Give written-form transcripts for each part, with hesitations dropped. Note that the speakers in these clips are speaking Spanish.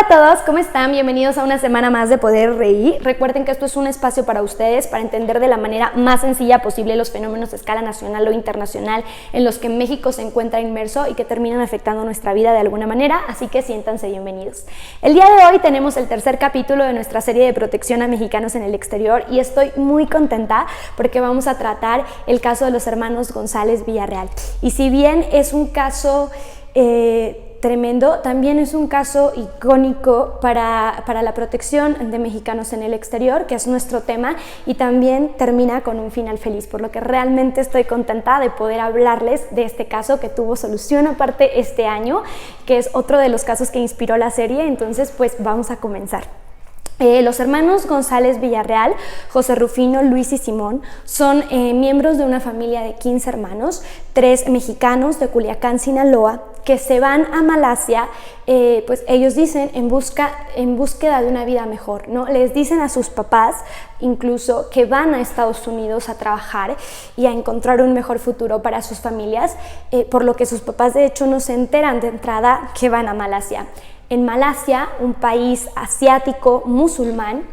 Hola a todos, ¿cómo están? Bienvenidos a una semana más de Poder Reír. Recuerden que esto es un espacio para ustedes, para entender de la manera más sencilla posible los fenómenos a escala nacional o internacional en los que México se encuentra inmerso y que terminan afectando nuestra vida de alguna manera, así que siéntanse bienvenidos. El día de hoy tenemos el tercer capítulo de nuestra serie de protección a mexicanos en el exterior y estoy muy contenta porque vamos a tratar el caso de los hermanos González Villarreal. Y si bien es un caso tremendo, también es un caso icónico para la protección de mexicanos en el exterior, que es nuestro tema, y también termina con un final feliz, por lo que realmente estoy contenta de poder hablarles de este caso que tuvo solución aparte este año, que es otro de los casos que inspiró la serie. Entonces pues vamos a comenzar. Los hermanos González Villarreal, José Rufino, Luis y Simón, son miembros de una familia de 15 hermanos, 3 mexicanos de Culiacán, Sinaloa, que se van a Malasia, pues ellos dicen en búsqueda de una vida mejor, ¿no? Les dicen a sus papás incluso que van a Estados Unidos a trabajar y a encontrar un mejor futuro para sus familias, por lo que sus papás de hecho no se enteran de entrada que van a Malasia. En Malasia, un país asiático musulmán,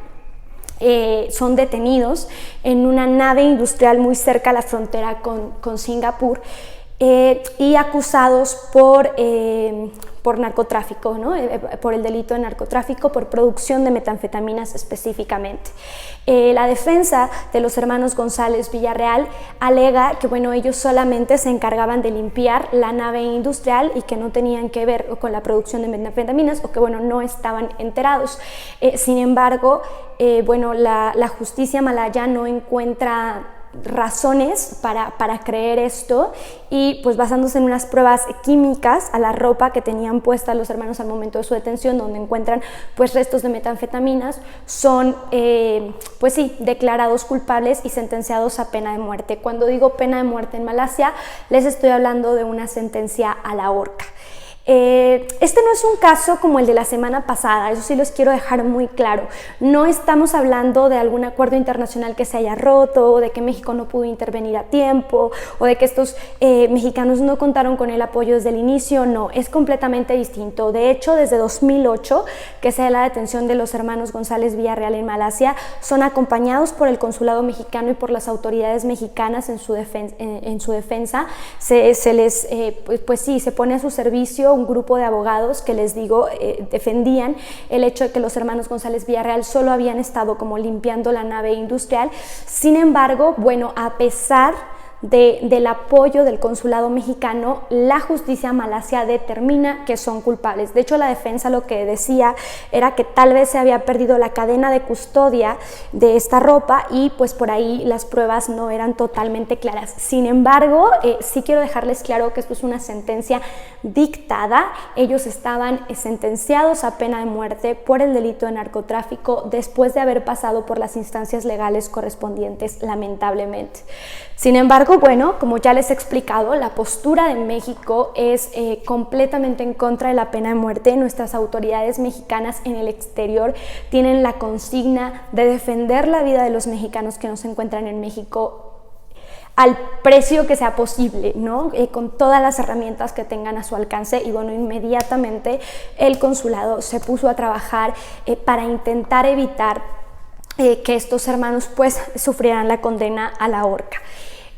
son detenidos en una nave industrial muy cerca a la frontera con Singapur y acusados por narcotráfico, ¿no? Por el delito de narcotráfico, por producción de metanfetaminas específicamente. La defensa de los hermanos González Villarreal alega que bueno, ellos solamente se encargaban de limpiar la nave industrial y que no tenían que ver con la producción de metanfetaminas, o que bueno, no estaban enterados. Sin embargo, bueno, la justicia malaya no encuentra razones para creer esto, y pues basándose en unas pruebas químicas a la ropa que tenían puesta los hermanos al momento de su detención, donde encuentran pues restos de metanfetaminas, son pues sí, declarados culpables y sentenciados a pena de muerte. Cuando digo pena de muerte en Malasia, les estoy hablando de una sentencia a la horca. Este no es un caso como el de la semana pasada, eso sí los quiero dejar muy claro. No estamos hablando de algún acuerdo internacional que se haya roto, o de que México no pudo intervenir a tiempo, o de que estos mexicanos no contaron con el apoyo desde el inicio. No, es completamente distinto. De hecho, desde 2008, que sea la detención de los hermanos González Villarreal en Malasia, son acompañados por el consulado mexicano y por las autoridades mexicanas en su defensa. Se les, pues sí, se pone a su servicio un grupo de abogados que, les digo, defendían el hecho de que los hermanos González Villarreal solo habían estado como limpiando la nave industrial. Sin embargo, bueno, a pesar del apoyo del consulado mexicano, la justicia malasia determina que son culpables. De hecho, la defensa lo que decía era que tal vez se había perdido la cadena de custodia de esta ropa y pues por ahí las pruebas no eran totalmente claras. Sin embargo, sí quiero dejarles claro que esto es una sentencia dictada. Ellos estaban sentenciados a pena de muerte por el delito de narcotráfico después de haber pasado por las instancias legales correspondientes, lamentablemente. Sin embargo, bueno, como ya les he explicado, la postura de México es completamente en contra de la pena de muerte. Nuestras autoridades mexicanas en el exterior tienen la consigna de defender la vida de los mexicanos que no se encuentran en México al precio que sea posible, ¿no? Con todas las herramientas que tengan a su alcance. Y bueno, inmediatamente el consulado se puso a trabajar para intentar evitar que estos hermanos pues sufrieran la condena a la horca.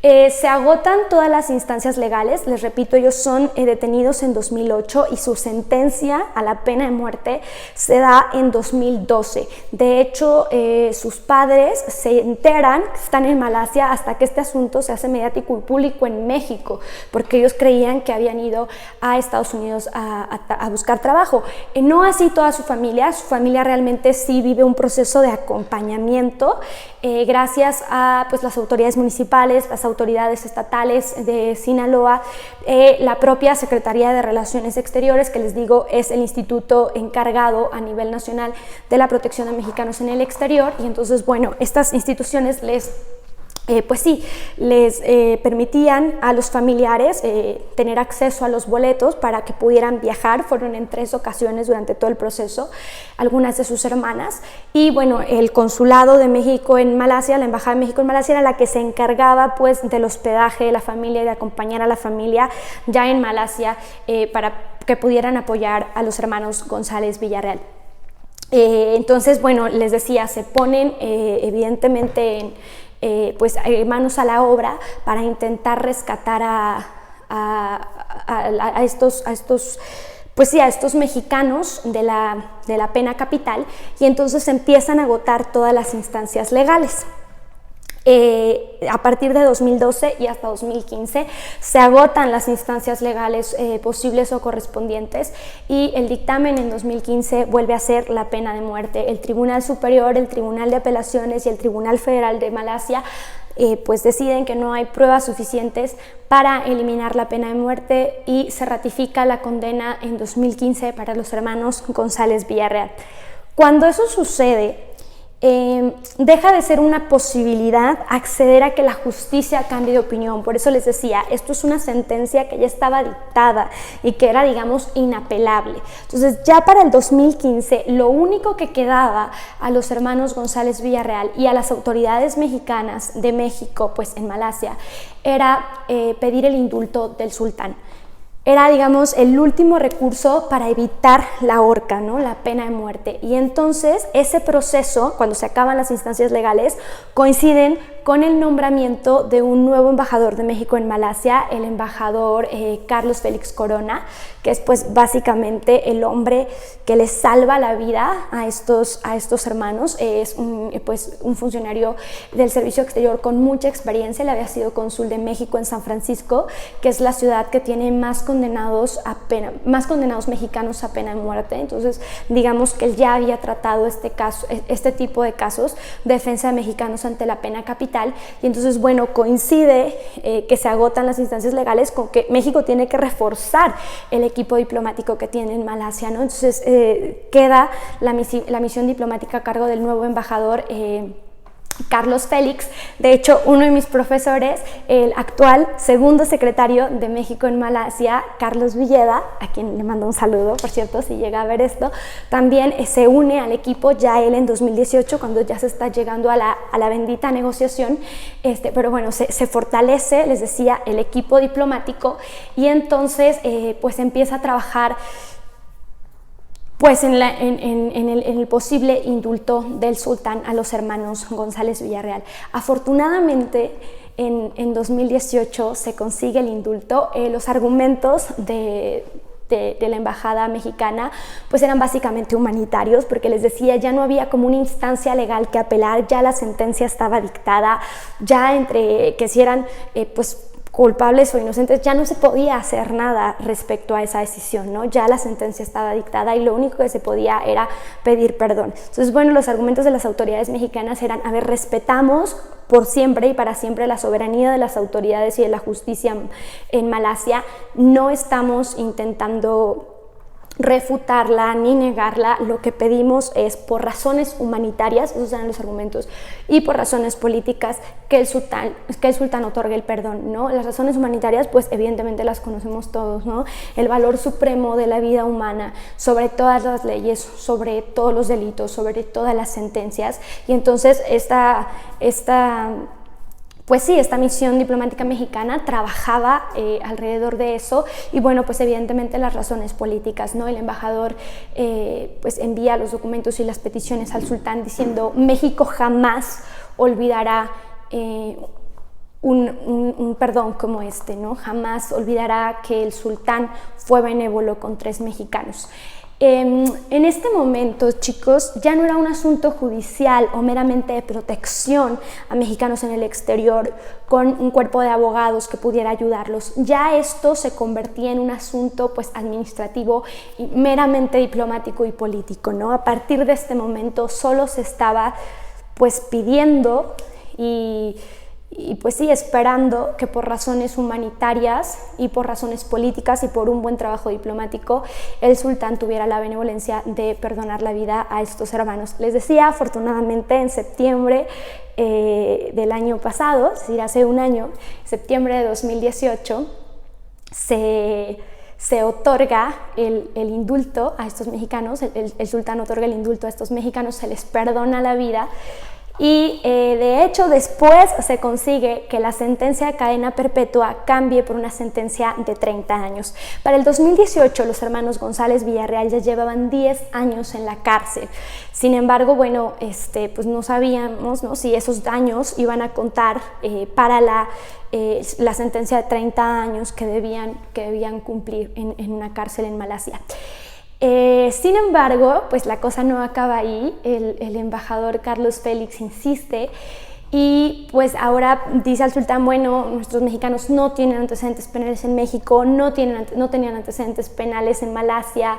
Se agotan todas las instancias legales. Les repito, ellos son detenidos en 2008 y su sentencia a la pena de muerte se da en 2012. De hecho, sus padres se enteran que están en Malasia hasta que este asunto se hace mediático y público en México, porque ellos creían que habían ido a Estados Unidos a buscar trabajo. No así toda su familia realmente sí vive un proceso de acompañamiento gracias a pues, las autoridades municipales, las autoridades estatales de Sinaloa, la propia Secretaría de Relaciones Exteriores, que les digo es el instituto encargado a nivel nacional de la protección de mexicanos en el exterior. Y entonces, bueno, estas instituciones les permitían a los familiares tener acceso a los boletos para que pudieran viajar. Fueron en 3 ocasiones durante todo el proceso, algunas de sus hermanas. Y bueno, el consulado de México en Malasia, la embajada de México en Malasia, era la que se encargaba pues del hospedaje de la familia y de acompañar a la familia ya en Malasia para que pudieran apoyar a los hermanos González Villarreal. Entonces, bueno, les decía, se ponen evidentemente manos a la obra para intentar rescatar a estos mexicanos de la pena capital, y entonces empiezan a agotar todas las instancias legales. A partir de 2012 y hasta 2015 se agotan las instancias legales posibles o correspondientes, y el dictamen en 2015 vuelve a ser la pena de muerte. El Tribunal Superior, el Tribunal de Apelaciones y el Tribunal Federal de Malasia pues deciden que no hay pruebas suficientes para eliminar la pena de muerte, y se ratifica la condena en 2015 para los hermanos González Villarreal. Cuando eso sucede, deja de ser una posibilidad acceder a que la justicia cambie de opinión. Por eso les decía, esto es una sentencia que ya estaba dictada y que era, digamos, inapelable. Entonces, ya para el 2015, lo único que quedaba a los hermanos González Villarreal y a las autoridades mexicanas de México, pues en Malasia, era pedir el indulto del sultán. Era, digamos, el último recurso para evitar la horca, ¿no? La pena de muerte. Y entonces ese proceso, cuando se acaban las instancias legales, coinciden con el nombramiento de un nuevo embajador de México en Malasia, el embajador Carlos Félix Corona, que es pues básicamente el hombre que les salva la vida a estos hermanos. Es un funcionario del Servicio Exterior con mucha experiencia. Él había sido cónsul de México en San Francisco, que es la ciudad que tiene más condenados mexicanos a pena de muerte. Entonces, digamos que él ya había tratado este tipo de casos de defensa de mexicanos ante la pena capital. Y entonces, bueno, coincide que se agotan las instancias legales con que México tiene que reforzar el equipo diplomático que tiene en Malasia, ¿no? Entonces queda la misión diplomática a cargo del nuevo embajador Carlos Félix. De hecho, uno de mis profesores, el actual segundo secretario de México en Malasia, Carlos Villeda, a quien le mando un saludo, por cierto, si llega a ver esto, también se une al equipo ya él en 2018, cuando ya se está llegando a la bendita negociación, pero bueno, se fortalece, les decía, el equipo diplomático, y entonces pues empieza a trabajar pues en el posible indulto del sultán a los hermanos González Villarreal. Afortunadamente, en 2018 se consigue el indulto. Los argumentos de la embajada mexicana pues eran básicamente humanitarios, porque les decía, ya no había como una instancia legal que apelar, ya la sentencia estaba dictada, ya entre que si eran pues culpables o inocentes, ya no se podía hacer nada respecto a esa decisión, ¿no? Ya la sentencia estaba dictada y lo único que se podía era pedir perdón. Entonces, bueno, los argumentos de las autoridades mexicanas eran, a ver, respetamos por siempre y para siempre la soberanía de las autoridades y de la justicia en Malasia, no estamos intentando refutarla ni negarla, lo que pedimos es, por razones humanitarias, esos eran los argumentos, y por razones políticas, que el sultán otorgue el perdón, ¿no? Las razones humanitarias, pues evidentemente las conocemos todos, ¿no? El valor supremo de la vida humana sobre todas las leyes, sobre todos los delitos, sobre todas las sentencias, y entonces esta misión diplomática mexicana trabajaba alrededor de eso, y bueno, pues evidentemente las razones políticas, ¿no? El embajador pues envía los documentos y las peticiones al sultán diciendo, México jamás olvidará un perdón como este, ¿no? Jamás olvidará que el sultán fue benévolo con 3 mexicanos. En este momento, chicos, ya no era un asunto judicial o meramente de protección a mexicanos en el exterior con un cuerpo de abogados que pudiera ayudarlos. Ya esto se convertía en un asunto pues administrativo y meramente diplomático y político, ¿no? A partir de este momento solo se estaba pues pidiendo y pues sí, esperando que por razones humanitarias y por razones políticas y por un buen trabajo diplomático, el sultán tuviera la benevolencia de perdonar la vida a estos hermanos. Les decía, afortunadamente en septiembre del año pasado, es decir, hace un año, septiembre de 2018, se otorga el indulto a estos mexicanos, el sultán otorga el indulto a estos mexicanos, se les perdona la vida. Y de hecho después se consigue que la sentencia de cadena perpetua cambie por una sentencia de 30 años. Para el 2018 los hermanos González Villarreal ya llevaban 10 años en la cárcel. Sin embargo, bueno, pues no sabíamos, ¿no?, si esos daños iban a contar para la sentencia de 30 años que debían cumplir en una cárcel en Malasia. Sin embargo, pues la cosa no acaba ahí. El embajador Carlos Félix insiste y pues ahora dice al sultán, bueno, nuestros mexicanos no tienen antecedentes penales en México, no tenían antecedentes penales en Malasia.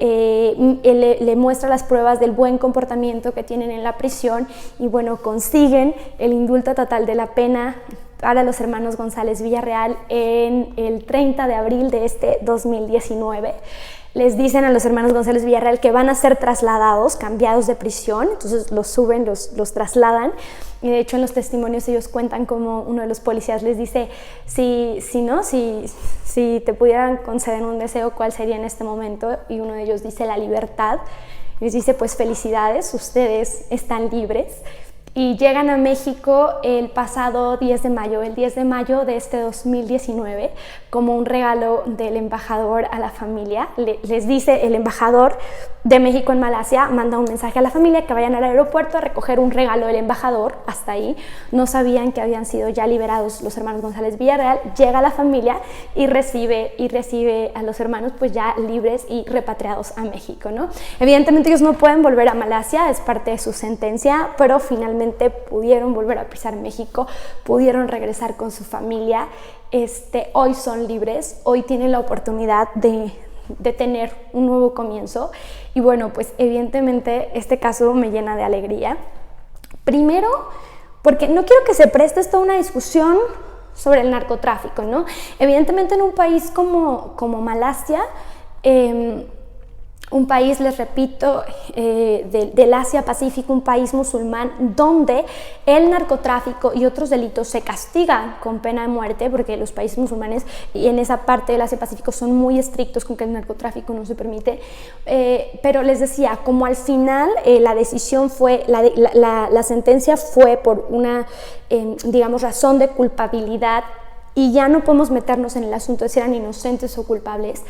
Le muestra las pruebas del buen comportamiento que tienen en la prisión y bueno, consiguen el indulto total de la pena para los hermanos González Villarreal en el 30 de abril de este 2019. Les dicen a los hermanos González Villarreal que van a ser trasladados, cambiados de prisión, entonces los suben, los trasladan. Y de hecho en los testimonios ellos cuentan como uno de los policías les dice, si te pudieran conceder un deseo, ¿cuál sería en este momento? Y uno de ellos dice la libertad. Y les dice, pues felicidades, ustedes están libres. Y llegan a México el pasado 10 de mayo, el 10 de mayo de este 2019, como un regalo del embajador a la familia. Les dice el embajador de México en Malasia, manda un mensaje a la familia que vayan al aeropuerto a recoger un regalo del embajador. Hasta ahí no sabían que habían sido ya liberados los hermanos González Villarreal. Llega la familia y recibe a los hermanos pues ya libres y repatriados a México, ¿no? Evidentemente ellos no pueden volver a Malasia, es parte de su sentencia, pero finalmente pudieron volver a pisar México, pudieron regresar con su familia. Hoy son libres, hoy tienen la oportunidad de tener un nuevo comienzo y bueno, pues evidentemente este caso me llena de alegría. Primero, porque no quiero que se preste esto a una discusión sobre el narcotráfico, ¿no? Evidentemente en un país como Malasia, un país, les repito, del Asia-Pacífico, un país musulmán donde el narcotráfico y otros delitos se castigan con pena de muerte, porque los países musulmanes y en esa parte del Asia-Pacífico son muy estrictos con que el narcotráfico no se permite. Pero les decía, como al final la decisión fue, la sentencia fue por una, digamos, razón de culpabilidad, y ya no podemos meternos en el asunto de si eran inocentes o culpables.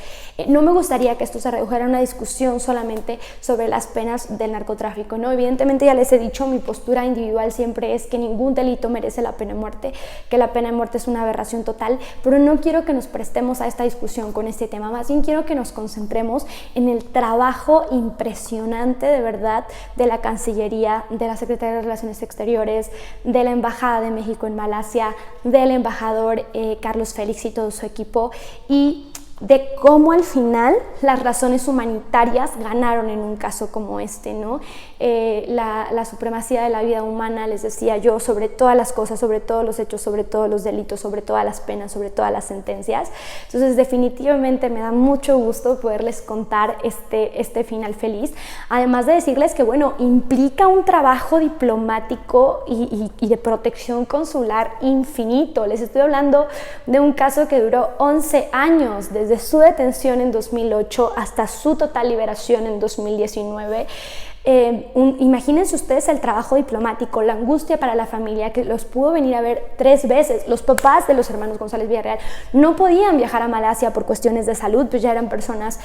No me gustaría que esto se redujera a una discusión solamente sobre las penas del narcotráfico, ¿no? Evidentemente ya les he dicho, mi postura individual siempre es que ningún delito merece la pena de muerte, que la pena de muerte es una aberración total, pero no quiero que nos prestemos a esta discusión con este tema, más bien quiero que nos concentremos en el trabajo impresionante de verdad de la Cancillería, de la Secretaría de Relaciones Exteriores, de la Embajada de México en Malasia, del embajador Carlos Félix y todo su equipo, y de cómo al final las razones humanitarias ganaron en un caso como este, ¿no? La supremacía de la vida humana, les decía yo, sobre todas las cosas, sobre todos los hechos, sobre todos los delitos, sobre todas las penas, sobre todas las sentencias. Entonces definitivamente me da mucho gusto poderles contar este final feliz, además de decirles que bueno, implica un trabajo diplomático y de protección consular infinito. Les estoy hablando de un caso que duró 11 años, desde su detención en 2008 hasta su total liberación en 2019. Imagínense ustedes el trabajo diplomático, la angustia para la familia que los pudo venir a ver 3 veces. Los papás de los hermanos González Villarreal no podían viajar a Malasia por cuestiones de salud, pues ya eran personas,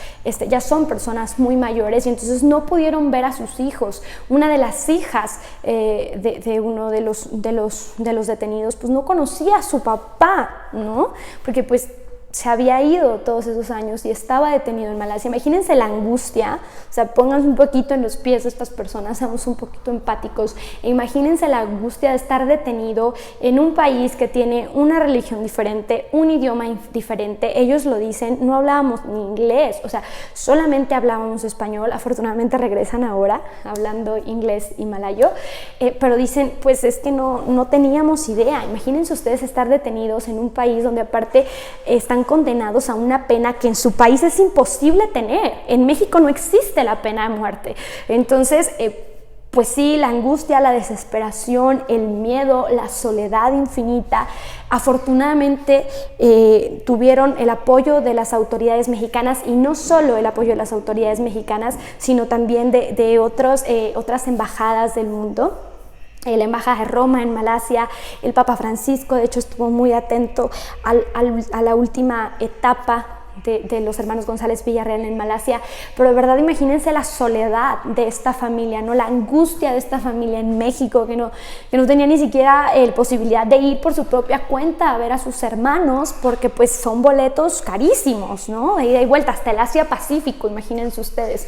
ya son personas muy mayores y entonces no pudieron ver a sus hijos. Una de las hijas de uno de los detenidos pues no conocía a su papá, ¿no? Porque pues se había ido todos esos años y estaba detenido en Malasia. Imagínense la angustia, o sea, pónganse un poquito en los pies de estas personas, seamos un poquito empáticos, e imagínense la angustia de estar detenido en un país que tiene una religión diferente, un idioma diferente. Ellos lo dicen, no hablábamos ni inglés, o sea, solamente hablábamos español. Afortunadamente regresan ahora hablando inglés y malayo, pero dicen, pues es que no teníamos idea. Imagínense ustedes estar detenidos en un país donde aparte están condenados a una pena que en su país es imposible tener. En México no existe la pena de muerte. Entonces, pues sí, la angustia, la desesperación, el miedo, la soledad infinita. Afortunadamente tuvieron el apoyo de las autoridades mexicanas, y no solo el apoyo de las autoridades mexicanas, sino también de otras embajadas del mundo. la Embajada de Roma en Malasia, el Papa Francisco, de hecho, estuvo muy atento a la última etapa de los hermanos González Villarreal en Malasia, pero de verdad imagínense la soledad de esta familia, ¿no? La angustia de esta familia en México, que no tenía ni siquiera posibilidad de ir por su propia cuenta a ver a sus hermanos, porque pues son boletos carísimos, ¿no? De ida y vuelta hasta el Asia Pacífico, imagínense ustedes.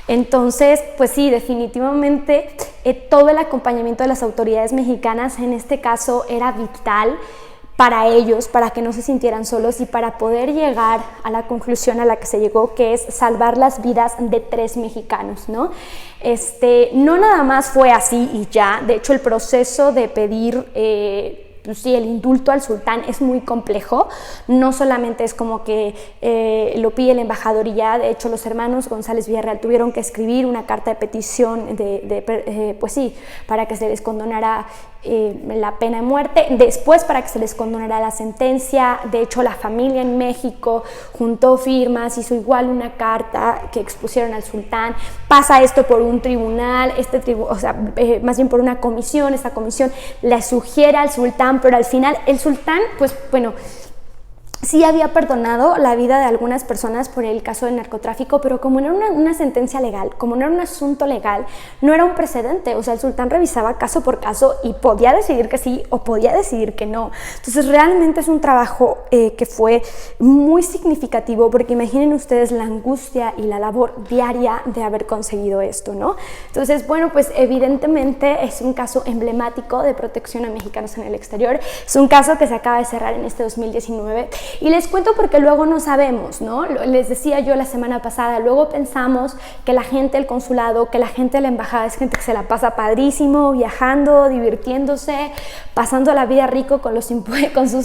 Entonces, pues sí, definitivamente todo el acompañamiento de las autoridades mexicanas en este caso era vital para ellos, para que no se sintieran solos y para poder llegar a la conclusión a la que se llegó, que es salvar las vidas de 3 mexicanos, ¿no? No nada más fue así y ya, de hecho el proceso de pedir pues sí, el indulto al sultán es muy complejo, no solamente es como que lo pide el embajador y ya, de hecho los hermanos González Villarreal tuvieron que escribir una carta de petición pues sí, para que se les condonara la pena de muerte, después para que se les condonara la sentencia. De hecho la familia en México juntó firmas, hizo igual una carta que expusieron al sultán, pasa esto por un tribunal, más bien por una comisión, esta comisión le sugiere al sultán, pero al final el sultán, pues bueno, sí había perdonado la vida de algunas personas por el caso del narcotráfico, pero como no era una sentencia legal, como no era un asunto legal, no era un precedente. O sea, el sultán revisaba caso por caso y podía decidir que sí o podía decidir que no. Entonces realmente es un trabajo que fue muy significativo, porque imaginen ustedes la angustia y la labor diaria de haber conseguido esto, ¿no? Entonces, bueno, pues evidentemente es un caso emblemático de protección a mexicanos en el exterior. Es un caso que se acaba de cerrar en este 2019. Y les cuento porque luego no sabemos, ¿no? Les decía yo la semana pasada, luego pensamos que la gente del consulado, que la gente de la embajada es gente que se la pasa padrísimo, viajando, divirtiéndose, pasando la vida rico con sus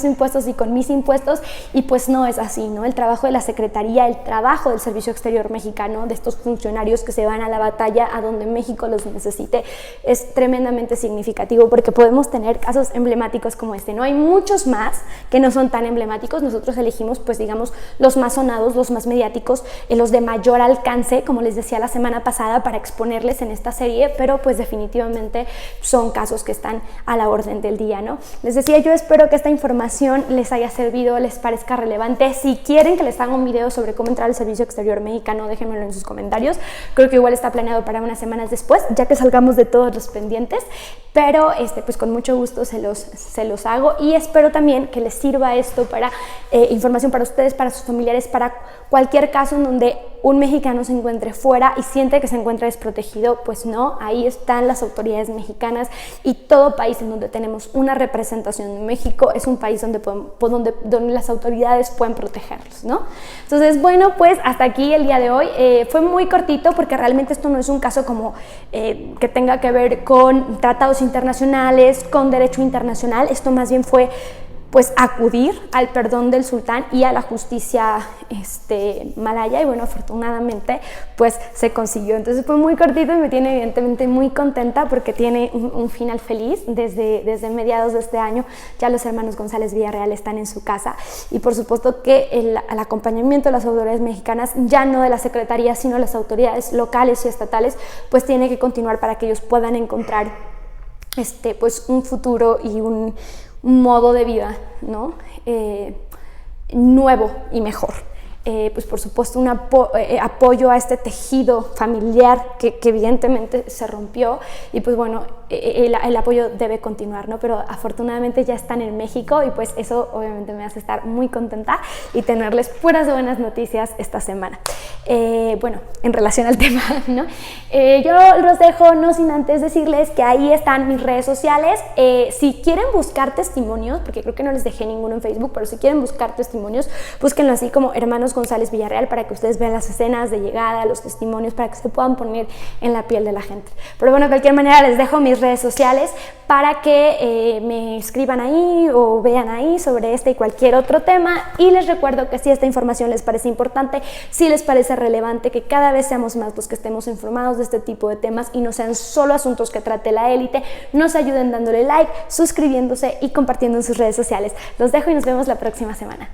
impuestos y con mis impuestos, y pues no es así, ¿no? El trabajo de la Secretaría, el trabajo del Servicio Exterior mexicano, de estos funcionarios que se van a la batalla a donde México los necesite, es tremendamente significativo, porque podemos tener casos emblemáticos como este, ¿no? Hay muchos más que no son tan emblemáticos. Nosotros elegimos, pues digamos, los más sonados, los más mediáticos, los de mayor alcance, como les decía la semana pasada, para exponerles en esta serie, pero pues definitivamente son casos que están a la orden del día, ¿no? Les decía, yo espero que esta información les haya servido, les parezca relevante. Si quieren que les haga un video sobre cómo entrar al Servicio Exterior Mexicano, déjenmelo en sus comentarios. Creo que igual está planeado para unas semanas después, ya que salgamos de todos los pendientes, pero pues con mucho gusto se los hago, y espero también que les sirva esto para información para ustedes, para sus familiares, para cualquier caso en donde un mexicano se encuentre fuera y siente que se encuentra desprotegido. Pues no, ahí están las autoridades mexicanas, y todo país en donde tenemos una representación de México es un país donde las autoridades pueden protegerlos, ¿no? Entonces, bueno, pues hasta aquí el día de hoy. Fue muy cortito porque realmente esto no es un caso como que tenga que ver con tratados internacionales, con derecho internacional. Esto más bien fue pues acudir al perdón del sultán y a la justicia malaya, y bueno, afortunadamente pues se consiguió. Entonces fue muy cortito y me tiene evidentemente muy contenta porque tiene un final feliz. Desde mediados de este año ya los hermanos González Villarreal están en su casa, y por supuesto que el acompañamiento de las autoridades mexicanas, ya no de la Secretaría, sino las autoridades locales y estatales, pues tiene que continuar para que ellos puedan encontrar pues un futuro y un modo de vida, ¿no? Nuevo y mejor. Pues por supuesto un apoyo a este tejido familiar que evidentemente se rompió, y pues bueno, el apoyo debe continuar, ¿no? Pero afortunadamente ya están en México, y pues eso obviamente me hace estar muy contenta y tenerles puras buenas noticias esta semana. Bueno, en relación al tema, ¿no? Yo los dejo no sin antes decirles que ahí están mis redes sociales. Si quieren buscar testimonios, porque creo que no les dejé ninguno en Facebook, pero si quieren buscar testimonios, búsquenlo así como Hermanos González Villarreal, para que ustedes vean las escenas de llegada, los testimonios, para que se puedan poner en la piel de la gente. Pero bueno, de cualquier manera les dejo mis redes sociales para que me escriban ahí o vean ahí sobre este y cualquier otro tema, y les recuerdo que si esta información les parece importante, si les parece relevante, que cada vez seamos más los que estemos informados de este tipo de temas y no sean solo asuntos que trate la élite, nos ayuden dándole like, suscribiéndose y compartiendo en sus redes sociales. Los dejo y nos vemos la próxima semana.